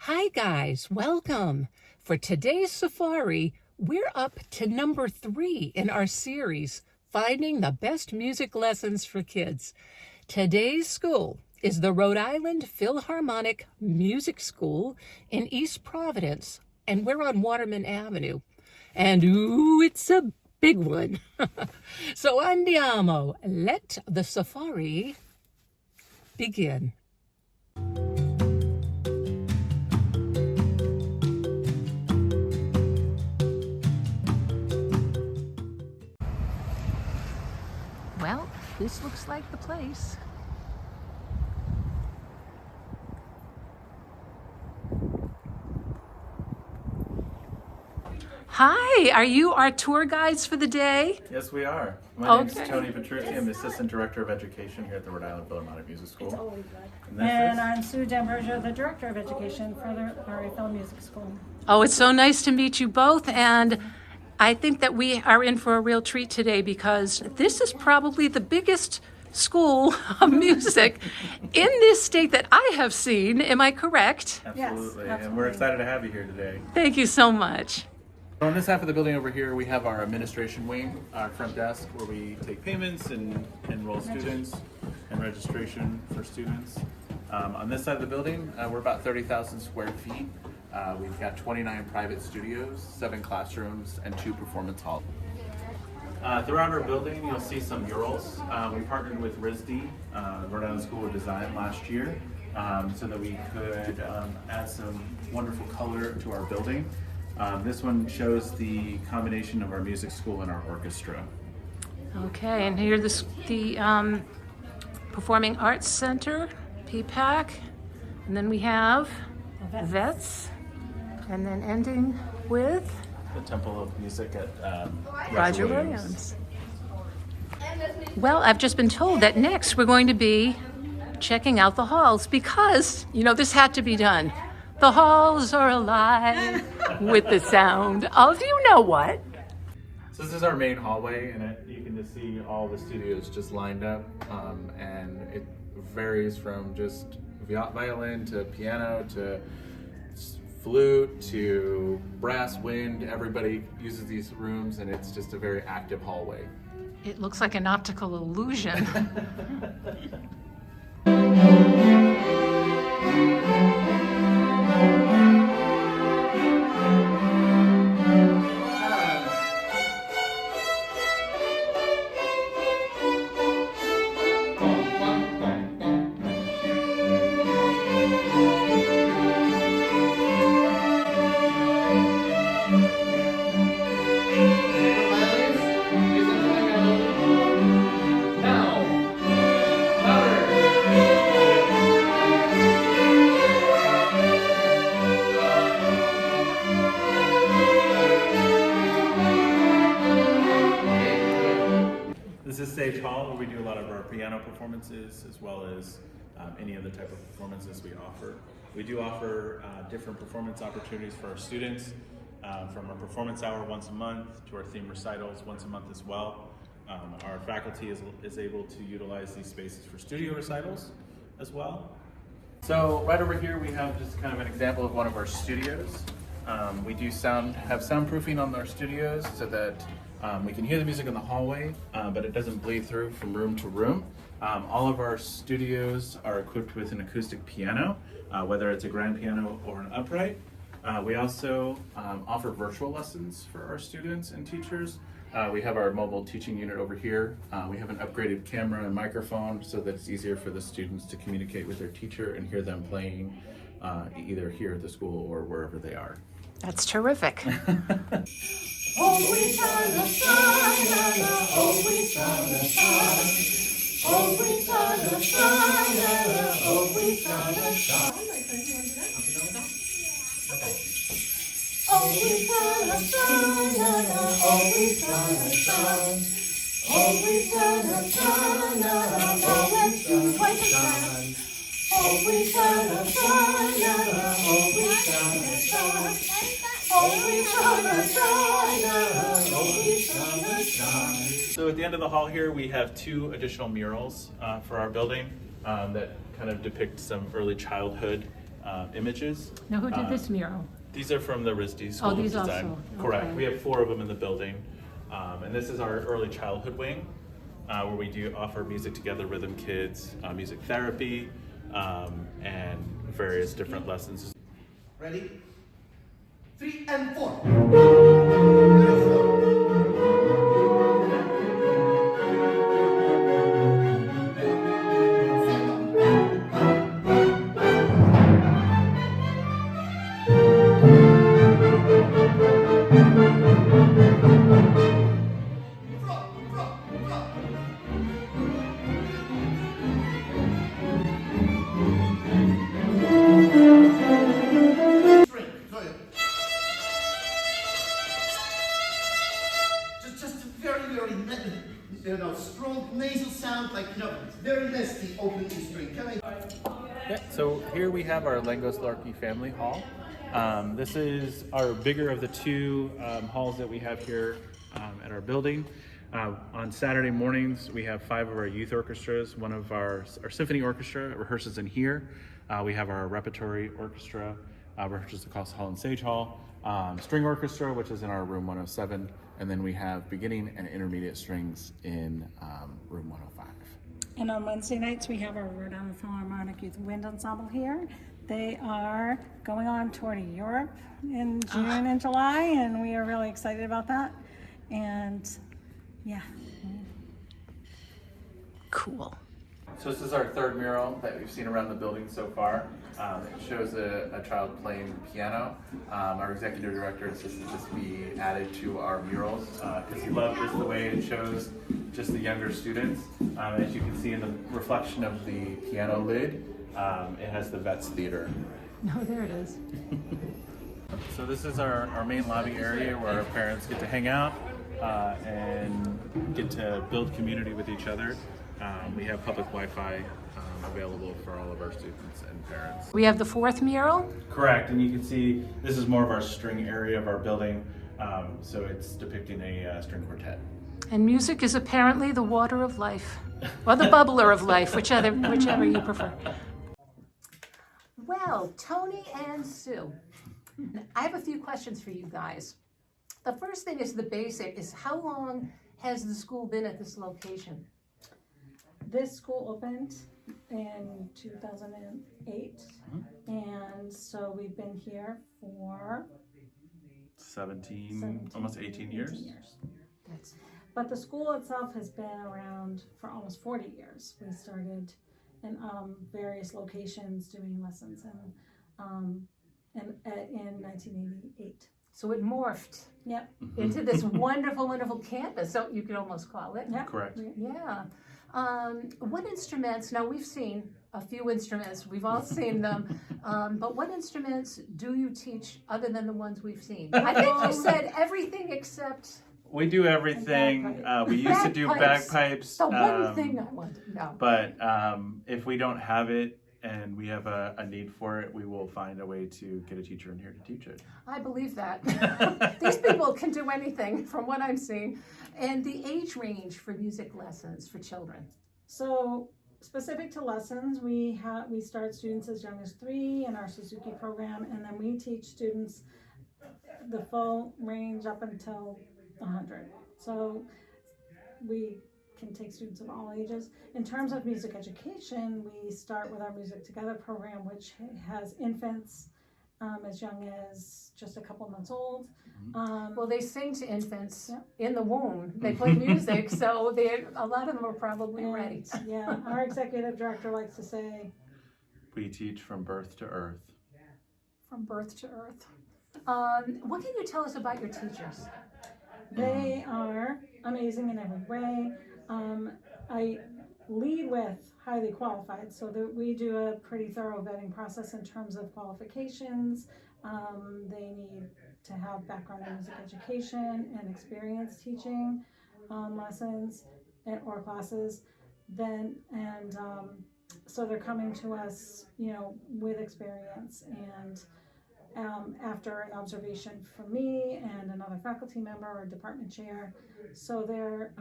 Hi guys, welcome. For today's safari, we're up to number 3 in our series, Finding the Best Music Lessons for Kids. Today's school is the Rhode Island Philharmonic Music School in East Providence, and we're on Waterman Avenue. And ooh, it's a big one. So andiamo, let the safari begin. Well, this looks like the place. Hi, are you our tour guides for the day? Yes, we are. My name's Okay. Tony Petrucci. I'm the Assistant Director of Education here at the Rhode Island Philharmonic Music School. And I'm Sue D'Ambrosio, the Director of Education for the riphilms Music School. Oh, it's so nice to meet you both, and I think that we are in for a real treat today because this is probably the biggest school of music in this state that I have seen. Am I correct? Absolutely. Yes, And we're excited to have you here today. Thank you so much. On this half of the building over here, we have our administration wing, our front desk, where we take payments and enroll students and registration for students. On this side of the building, we're about 30,000 square feet. We've got 29 private studios, 7 classrooms, and 2 performance halls. Throughout our building, you'll see some murals. We partnered with RISD, Rhode Island School of Design, last year, so that we could add some wonderful color to our building. This one shows the combination of our music school and our orchestra. Okay, and here the Performing Arts Center, PPAC, and then we have Vets, and then ending with The Temple of Music at Roger Williams. Well, I've just been told that next we're going to be checking out the halls because, this had to be done. The halls are alive with the sound of what? So this is our main hallway, and you can just see all the studios just lined up, and it varies from just violin to piano to flute to brass, wind. Everybody uses these rooms, and it's just a very active hallway. It looks like an optical illusion. This is Stage Hall, where we do a lot of our piano performances as well as any other type of performances we offer. We do offer different performance opportunities for our students, from our performance hour once a month to our theme recitals once a month as well. Our faculty is able to utilize these spaces for studio recitals as well. So right over here we have just kind of an example of one of our studios. We do have soundproofing on our studios so that we can hear the music in the hallway, but it doesn't bleed through from room to room. All of our studios are equipped with an acoustic piano, whether it's a grand piano or an upright. We also offer virtual lessons for our students and teachers. We have our mobile teaching unit over here. We have an upgraded camera and microphone so that it's easier for the students to communicate with their teacher and hear them playing either here at the school or wherever they are. That's terrific. Oh, we try to shine, oh, we try to shine. Oh, we try to shine, oh, we try to shine. Oh, we try to shine, oh, we try to shine. Oh, we try to shine, oh, we try to shine. Oh, we try to shine, oh, we try to shine. So at the end of the hall here, we have 2 additional murals for our building that kind of depict some early childhood images. Now, who did this mural? These are from the RISD School of these Design. also. Correct. Okay. We have 4 of them in the building. And this is our early childhood wing, where we do offer Music Together Rhythm Kids, music therapy, and various different lessons. Ready? 3 and 4. Just very, strong nasal sound, like, it's very nasty, open the string. Can I? Yeah, so here we have our Langos-Larky Family Hall. This is our bigger of the 2 halls that we have here at our building. On Saturday mornings, we have 5 of our youth orchestras. One of our Symphony Orchestra rehearses in here. We have our repertory orchestra, rehearses across the hall in Sage Hall. String orchestra, which is in our room 107. And then we have beginning and intermediate strings in room 105. And on Wednesday nights, we have our Rhode Island Philharmonic Youth Wind Ensemble here. They are going on tour to Europe in June and July, and we are really excited about that. And yeah. Cool. So this is our 3rd mural that we've seen around the building so far. It shows a child playing piano. Our executive director insisted this be added to our murals because he loved just the way it shows just the younger students. As you can see in the reflection of the piano lid, it has the Vets Theater. No, there it is. So this is our main lobby area where our parents get to hang out and get to build community with each other. We have public Wi-Fi available for all of our students and parents. We have the 4th mural. Correct, and you can see this is more of our string area of our building, so it's depicting a string quartet. And music is apparently the water of life, or the bubbler of life, whichever you prefer. Well, Tony and Sue, I have a few questions for you guys. The first thing is the basic, is how long has the school been at this location? This school opened in 2008, and so we've been here for 17, almost 18 years. But the school itself has been around for almost 40 years. We started in various locations doing lessons in 1988. So it morphed Yep. into this wonderful, wonderful campus, so you could almost call it. Yep. Correct. Yeah. What instruments, now we've seen a few instruments, we've all seen them, but what instruments do you teach other than the ones we've seen? I think you said everything except We do everything. We used to do bagpipes. the one thing I want to know. But if we don't have it and we have a need for it, we will find a way to get a teacher in here to teach it. I believe that. These people can do anything from what I'm seeing. And the age range for music lessons for children. So specific to lessons, we start students as young as 3 in our Suzuki program, and then we teach students the full range up until 100. So we can take students of all ages. In terms of music education, we start with our Music Together program, which has infants as young as just a couple months old. Well, they sing to infants in the womb. They play music, so a lot of them are probably ready. Yeah, our executive director likes to say, We teach from birth to earth. From birth to earth. What can you tell us about your teachers? they are amazing in every way. I lead with highly qualified, so that we do a pretty thorough vetting process in terms of qualifications. They need to have background in music education and experience teaching lessons or classes. So they're coming to us, with experience, and after an observation from me and another faculty member or department chair. So they're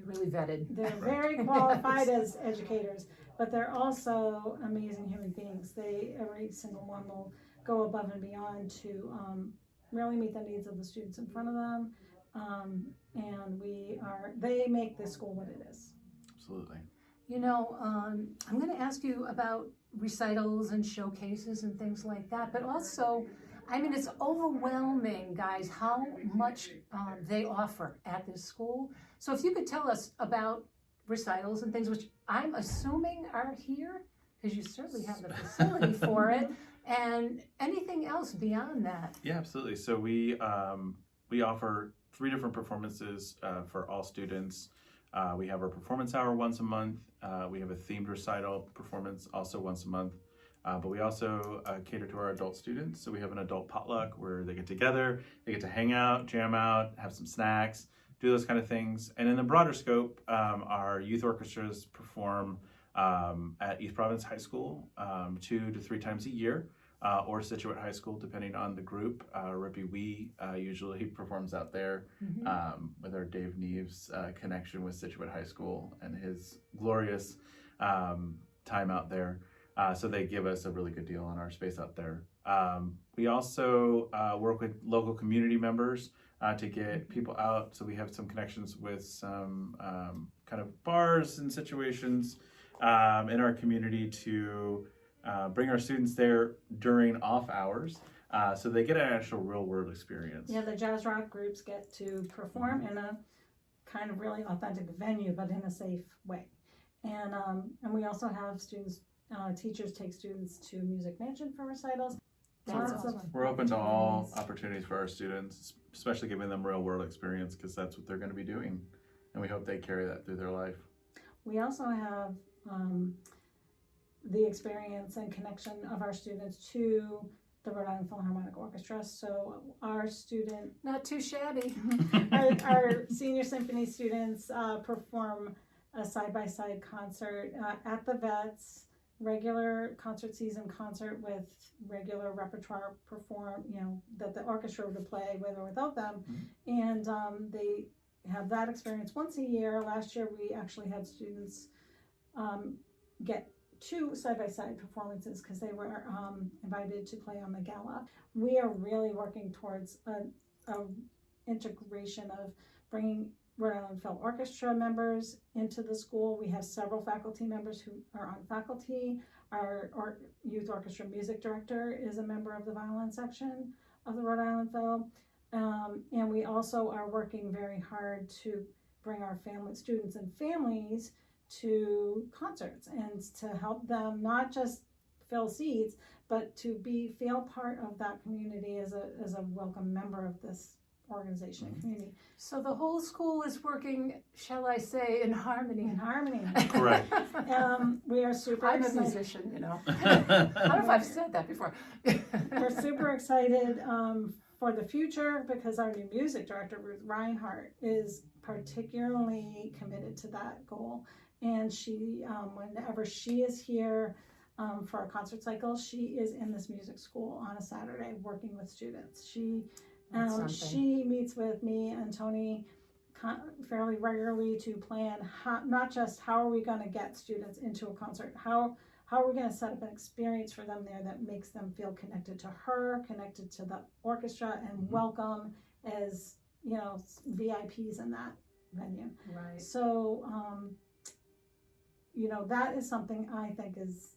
really vetted. They're very qualified as educators, but they're also amazing human beings. Every single one will go above and beyond to really meet the needs of the students in front of them. And they make this school what it is. Absolutely. You know, I'm going to ask you about recitals and showcases and things like that, but also, I mean, it's overwhelming, guys, how much they offer at this school. So if you could tell us about recitals and things, which I'm assuming are here, because you certainly have the facility for it, and anything else beyond that. Yeah, absolutely. So we offer 3 different performances for all students. We have our performance hour once a month. We have a themed recital performance also once a month. But we also cater to our adult students. So we have an adult potluck where they get together, they get to hang out, jam out, have some snacks, do those kind of things. And in the broader scope, our youth orchestras perform at East Providence High School 2 to 3 times a year, or Situate High School, depending on the group. Rippy Wee usually performs out there with our Dave Neves connection with Situate High School and his glorious time out there. So they give us a really good deal on our space out there. We also work with local community members to get people out. So we have some connections with some kind of bars and situations in our community to bring our students there during off hours, so they get an actual real world experience. Yeah, the jazz rock groups get to perform in a kind of really authentic venue, but in a safe way. And we also have teachers take students to Music Mansion for recitals. We're open to all opportunities for our students, especially giving them real world experience, because that's what they're going to be doing, and we hope they carry that through their life. We also have the experience and connection of our students to the Rhode Island Philharmonic Orchestra. So our Not too shabby. our senior symphony students perform a side-by-side concert at the Vets, regular concert season concert with regular repertoire that the orchestra would play with or without them. And they have that experience once a year. Last year we actually had students get 2 side-by-side performances because they were invited to play on the gala. We are really working towards a integration of bringing Rhode Island Phil Orchestra members into the school. We have several faculty members who are on faculty. Our youth orchestra music director is a member of the violin section of the Rhode Island Phil. And we also are working very hard to bring our students and families to concerts and to help them not just fill seats, but to feel part of that community as a welcome member of this organization and community. So the whole school is working, shall I say, in harmony. In harmony. Correct. We are super I'm excited. a musician, you know. I don't know if I've said that before. We're super excited for the future because our new music director, Ruth Reinhardt, is particularly committed to that goal. And she, whenever she is here for a concert cycle, she is in this music school on a Saturday working with students. She meets with me and Tony fairly regularly to plan not just how are we going to get students into a concert, how are we going to set up an experience for them there that makes them feel connected to her, connected to the orchestra, and welcome as VIPs in that venue. Right. So that is something I think is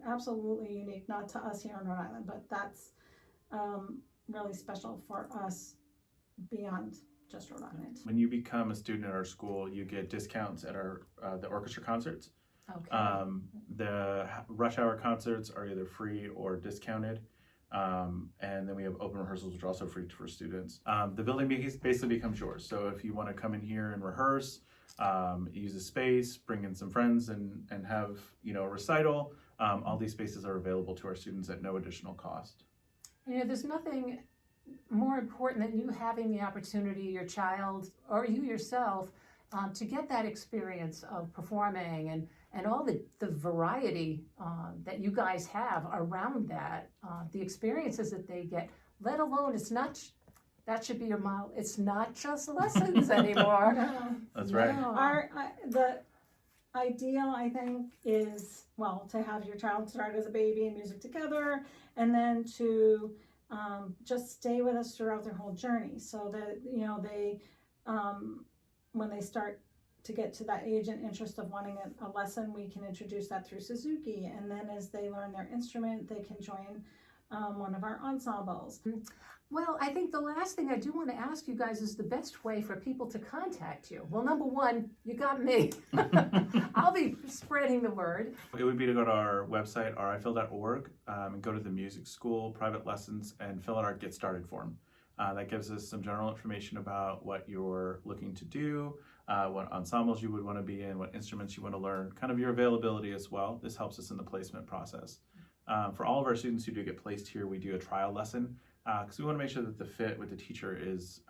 absolutely unique, not to us here in Rhode Island, but that's really special for us beyond just Rhode Island. When you become a student at our school, you get discounts at our the orchestra concerts. Okay. The rush hour concerts are either free or discounted. And then we have open rehearsals, which are also free for students. The building basically becomes yours. So if you want to come in here and rehearse, use a space, bring in some friends and have, a recital, all these spaces are available to our students at no additional cost. There's nothing more important than you having the opportunity, your child or you yourself, to get that experience of performing and all the variety that you guys have around that, the experiences that they get, let alone that should be your model. It's not just lessons anymore. No. That's right. No. The ideal, I think, is, well, to have your child start as a baby in music together, and then to just stay with us throughout their whole journey, so that, you know, they, when they start to get to that age and interest of wanting a lesson, we can introduce that through Suzuki, and then as they learn their instrument, they can join one of our ensembles. Well, I think the last thing I do want to ask you guys is the best way for people to contact you. Well, number one, you got me. I'll be spreading the word. It would be to go to our website, rifil.org, and go to the music school, private lessons, and fill out our Get Started form. That gives us some general information about what you're looking to do, what ensembles you would want to be in, what instruments you want to learn, kind of your availability as well. This helps us in the placement process. For all of our students who do get placed here, we do a trial lesson, because we want to make sure that the fit with the teacher is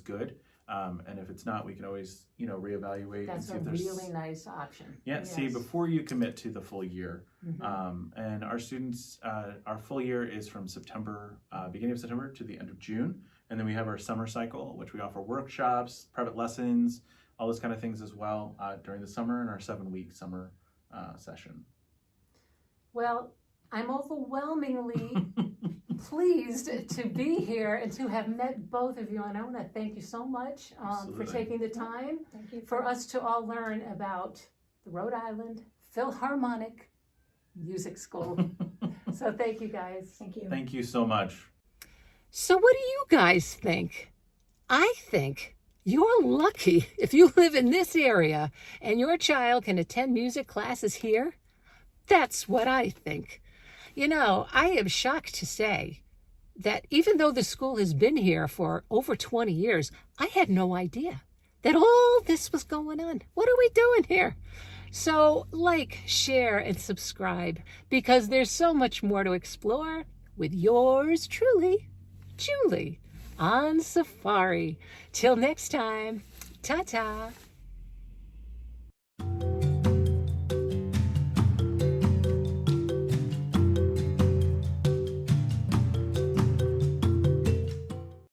good, and if it's not, we can always, you know, reevaluate. That's and see a if there's really nice option. Yeah, Yes. see, before you commit to the full year. Mhm. And our students, our full year is from September, beginning of September to the end of June. And then we have our summer cycle, which we offer workshops, private lessons, all those kind of things as well during the summer, and our 7-week summer session. Well, I'm overwhelmingly pleased to be here and to have met both of you. And I want to thank you so much for Absolutely. taking the time Thank you for us to all learn about the Rhode Island Philharmonic Music School. So thank you guys. Thank you. Thank you so much. So what do you guys think? I think you're lucky if you live in this area and your child can attend music classes here. That's what I think. You know, I am shocked to say that even though the school has been here for over 20 years, I had no idea that all this was going on. What are we doing here? So like, share, and subscribe, because there's so much more to explore with yours truly, Julie, on Safari. Till next time, ta-ta.